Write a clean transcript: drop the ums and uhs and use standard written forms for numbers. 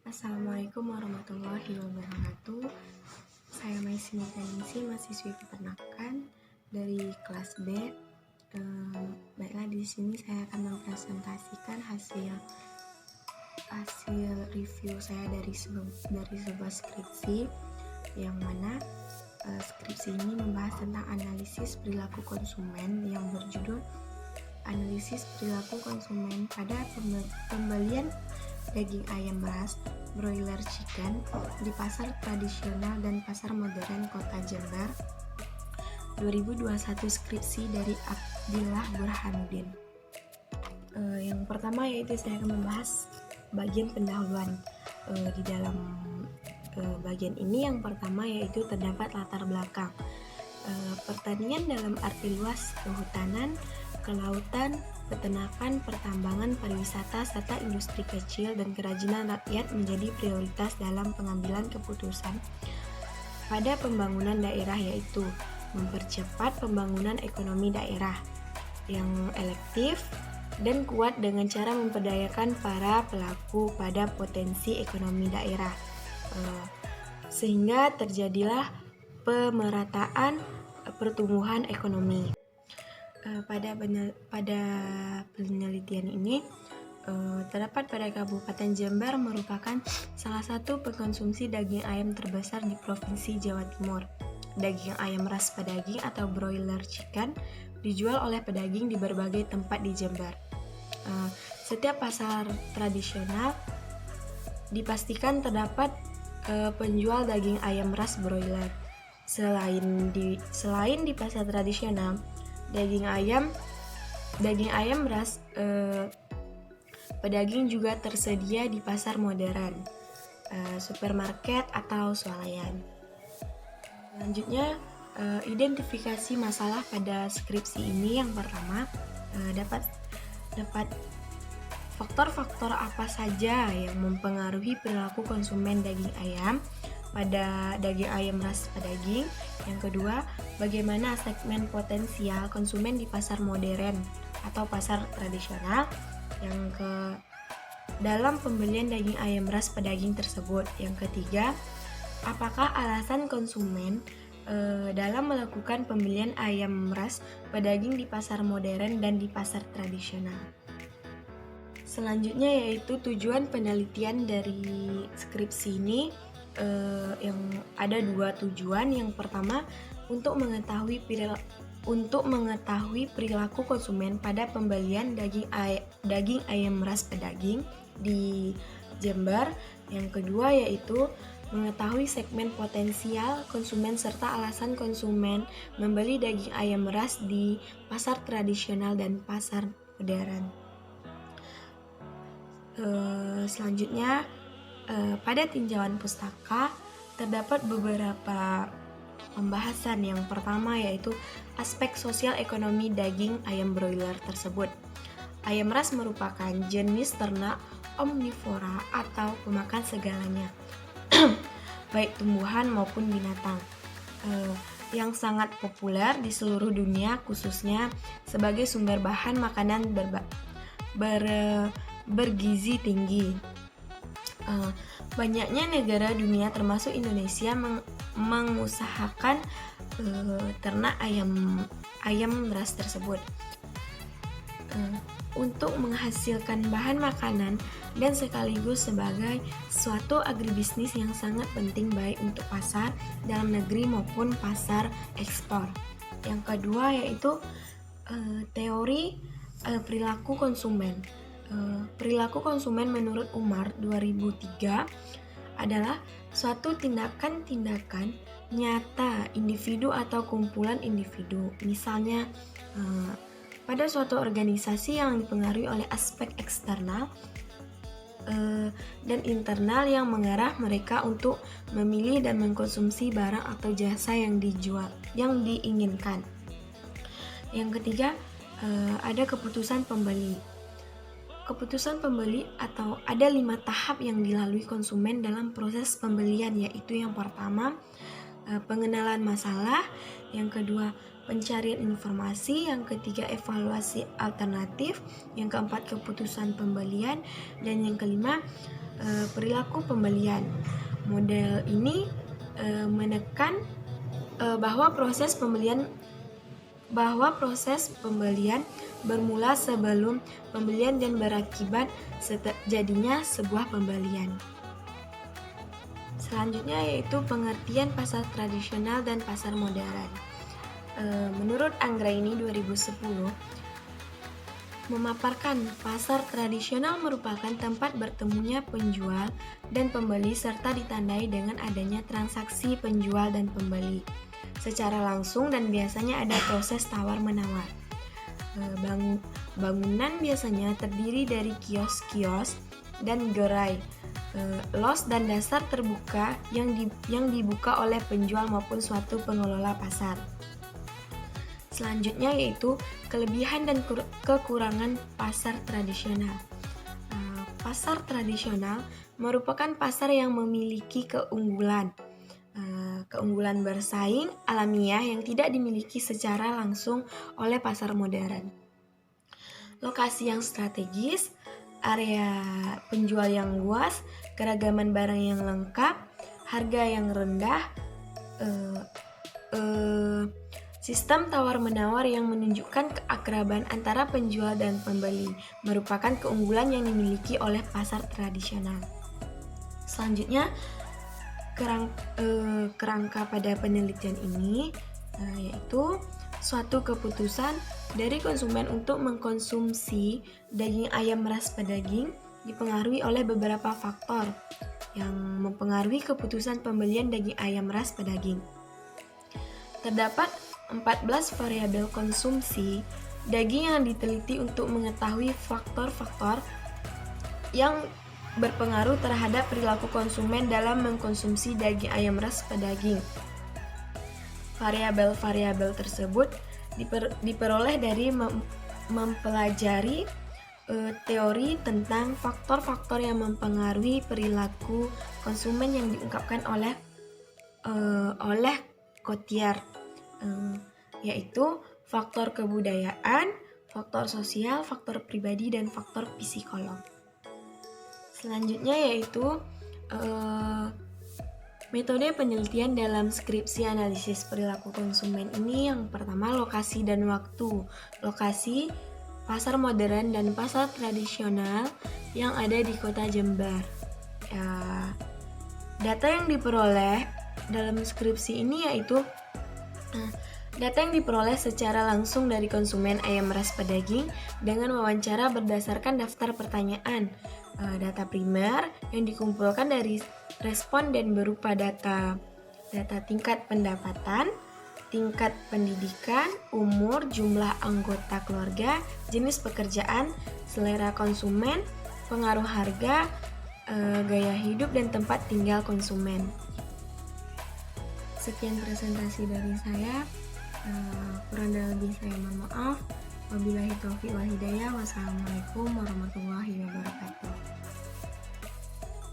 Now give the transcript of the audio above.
Assalamualaikum warahmatullahi wabarakatuh. Saya Maisini Ningsi, mahasiswi peternakan dari kelas B. Baiklah, di sini saya akan mempresentasikan hasil review saya dari sebuah skripsi, yang mana skripsi ini membahas tentang analisis perilaku konsumen yang berjudul Analisis Perilaku Konsumen pada Pembelian Daging Ayam Ras Broiler Chicken di Pasar Tradisional dan Pasar Modern Kota Jember 2021, skripsi dari Abdillah Burhanuddin. Yang pertama yaitu saya akan membahas bagian pendahuluan. Di dalam bagian ini yang pertama yaitu terdapat latar belakang pertanian dalam arti luas, kehutanan, kelautan, peternakan, pertambangan, pariwisata, serta industri kecil dan kerajinan rakyat menjadi prioritas dalam pengambilan keputusan pada pembangunan daerah, yaitu mempercepat pembangunan ekonomi daerah yang elektif dan kuat dengan cara memperdayakan para pelaku pada potensi ekonomi daerah, sehingga terjadilah pemerataan pertumbuhan ekonomi. Pada penelitian ini terdapat pada Kabupaten Jember merupakan salah satu pengkonsumsi daging ayam terbesar di Provinsi Jawa Timur. Daging ayam ras pedaging atau broiler chicken dijual oleh pedaging di berbagai tempat di Jember. Setiap pasar tradisional dipastikan terdapat penjual daging ayam ras broiler. Selain di pasar tradisional, daging ayam ras pedaging juga tersedia di pasar modern, supermarket atau swalayan. Selanjutnya, identifikasi masalah pada skripsi ini. Yang pertama, dapat faktor-faktor apa saja yang mempengaruhi perilaku konsumen daging ayam pada daging ayam ras pedaging. Yang kedua, bagaimana segmen potensial konsumen di pasar modern atau pasar tradisional dalam pembelian daging ayam ras pedaging tersebut. Yang ketiga, apakah alasan konsumen dalam melakukan pembelian ayam ras pedaging di pasar modern dan di pasar tradisional. Selanjutnya yaitu tujuan penelitian dari skripsi ini. Yang ada dua tujuan. Yang pertama, untuk mengetahui perilaku konsumen pada pembelian daging ayam ras pedaging di Jember. Yang kedua yaitu mengetahui segmen potensial konsumen serta alasan konsumen membeli daging ayam ras di pasar tradisional dan pasar modern. Selanjutnya, pada tinjauan pustaka terdapat beberapa pembahasan. Yang pertama yaitu aspek sosial ekonomi daging ayam broiler tersebut. Ayam ras merupakan jenis ternak omnivora atau pemakan segalanya, baik tumbuhan maupun binatang, yang sangat populer di seluruh dunia, khususnya sebagai sumber bahan makanan bergizi tinggi. Banyaknya negara dunia termasuk Indonesia mengusahakan ternak ayam ras tersebut untuk menghasilkan bahan makanan dan sekaligus sebagai suatu agribisnis yang sangat penting baik untuk pasar dalam negeri maupun pasar ekspor. Yang kedua yaitu teori perilaku konsumen. Perilaku konsumen menurut Umar 2003 adalah suatu tindakan-tindakan nyata individu atau kumpulan individu. Misalnya, pada suatu organisasi yang dipengaruhi oleh aspek eksternal dan internal yang mengarah mereka untuk memilih dan mengkonsumsi barang atau jasa yang diinginkan. Yang ketiga, ada keputusan pembeli. Keputusan pembeli atau ada 5 tahap yang dilalui konsumen dalam proses pembelian, yaitu yang pertama, pengenalan masalah, yang kedua, pencarian informasi, yang ketiga, evaluasi alternatif, yang keempat, keputusan pembelian, dan yang kelima, perilaku pembelian. Model ini menekan bahwa proses pembelian bermula sebelum pembelian dan berakibat jadinya sebuah pembelian. Selanjutnya yaitu pengertian pasar tradisional dan pasar modern. Menurut Anggraini 2010, memaparkan pasar tradisional merupakan tempat bertemunya penjual dan pembeli serta ditandai dengan adanya transaksi penjual dan pembeli secara langsung dan biasanya ada proses tawar-menawar. Bangunan biasanya terdiri dari kios-kios dan gerai, los dan dasar terbuka yang dibuka oleh penjual maupun suatu pengelola pasar. Selanjutnya yaitu kelebihan dan kekurangan pasar tradisional. Pasar tradisional merupakan pasar yang memiliki keunggulan bersaing alamiah yang tidak dimiliki secara langsung oleh pasar modern. Lokasi yang strategis, area penjual yang luas, keragaman barang yang lengkap, harga yang rendah, sistem tawar-menawar yang menunjukkan keakraban antara penjual dan pembeli merupakan keunggulan yang dimiliki oleh pasar tradisional. Selanjutnya, kerangka pada penelitian ini yaitu suatu keputusan dari konsumen untuk mengkonsumsi daging ayam ras pedaging dipengaruhi oleh beberapa faktor yang mempengaruhi keputusan pembelian daging ayam ras pedaging. Terdapat 14 variabel konsumsi daging yang diteliti untuk mengetahui faktor-faktor yang berpengaruh terhadap perilaku konsumen dalam mengkonsumsi daging ayam ras pedaging. Variabel-variabel tersebut diperoleh dari mempelajari teori tentang faktor-faktor yang mempengaruhi perilaku konsumen yang diungkapkan oleh Cotillard, yaitu faktor kebudayaan, faktor sosial, faktor pribadi, dan faktor psikolog. Selanjutnya yaitu metode penelitian dalam skripsi analisis perilaku konsumen ini. Yang pertama, lokasi dan waktu. Lokasi pasar modern dan pasar tradisional yang ada di kota Jember. Data yang diperoleh dalam skripsi ini yaitu data yang diperoleh secara langsung dari konsumen ayam ras pedaging dengan wawancara berdasarkan daftar pertanyaan. Data primer yang dikumpulkan dari responden berupa data tingkat pendapatan, tingkat pendidikan, umur, jumlah anggota keluarga, jenis pekerjaan, selera konsumen, pengaruh harga, gaya hidup, dan tempat tinggal konsumen. Sekian presentasi dari saya. Kurang dan lebih saya mohon maaf. Wabillahi taufiq wal hidayah. Wassalamualaikum warahmatullahi wabarakatuh.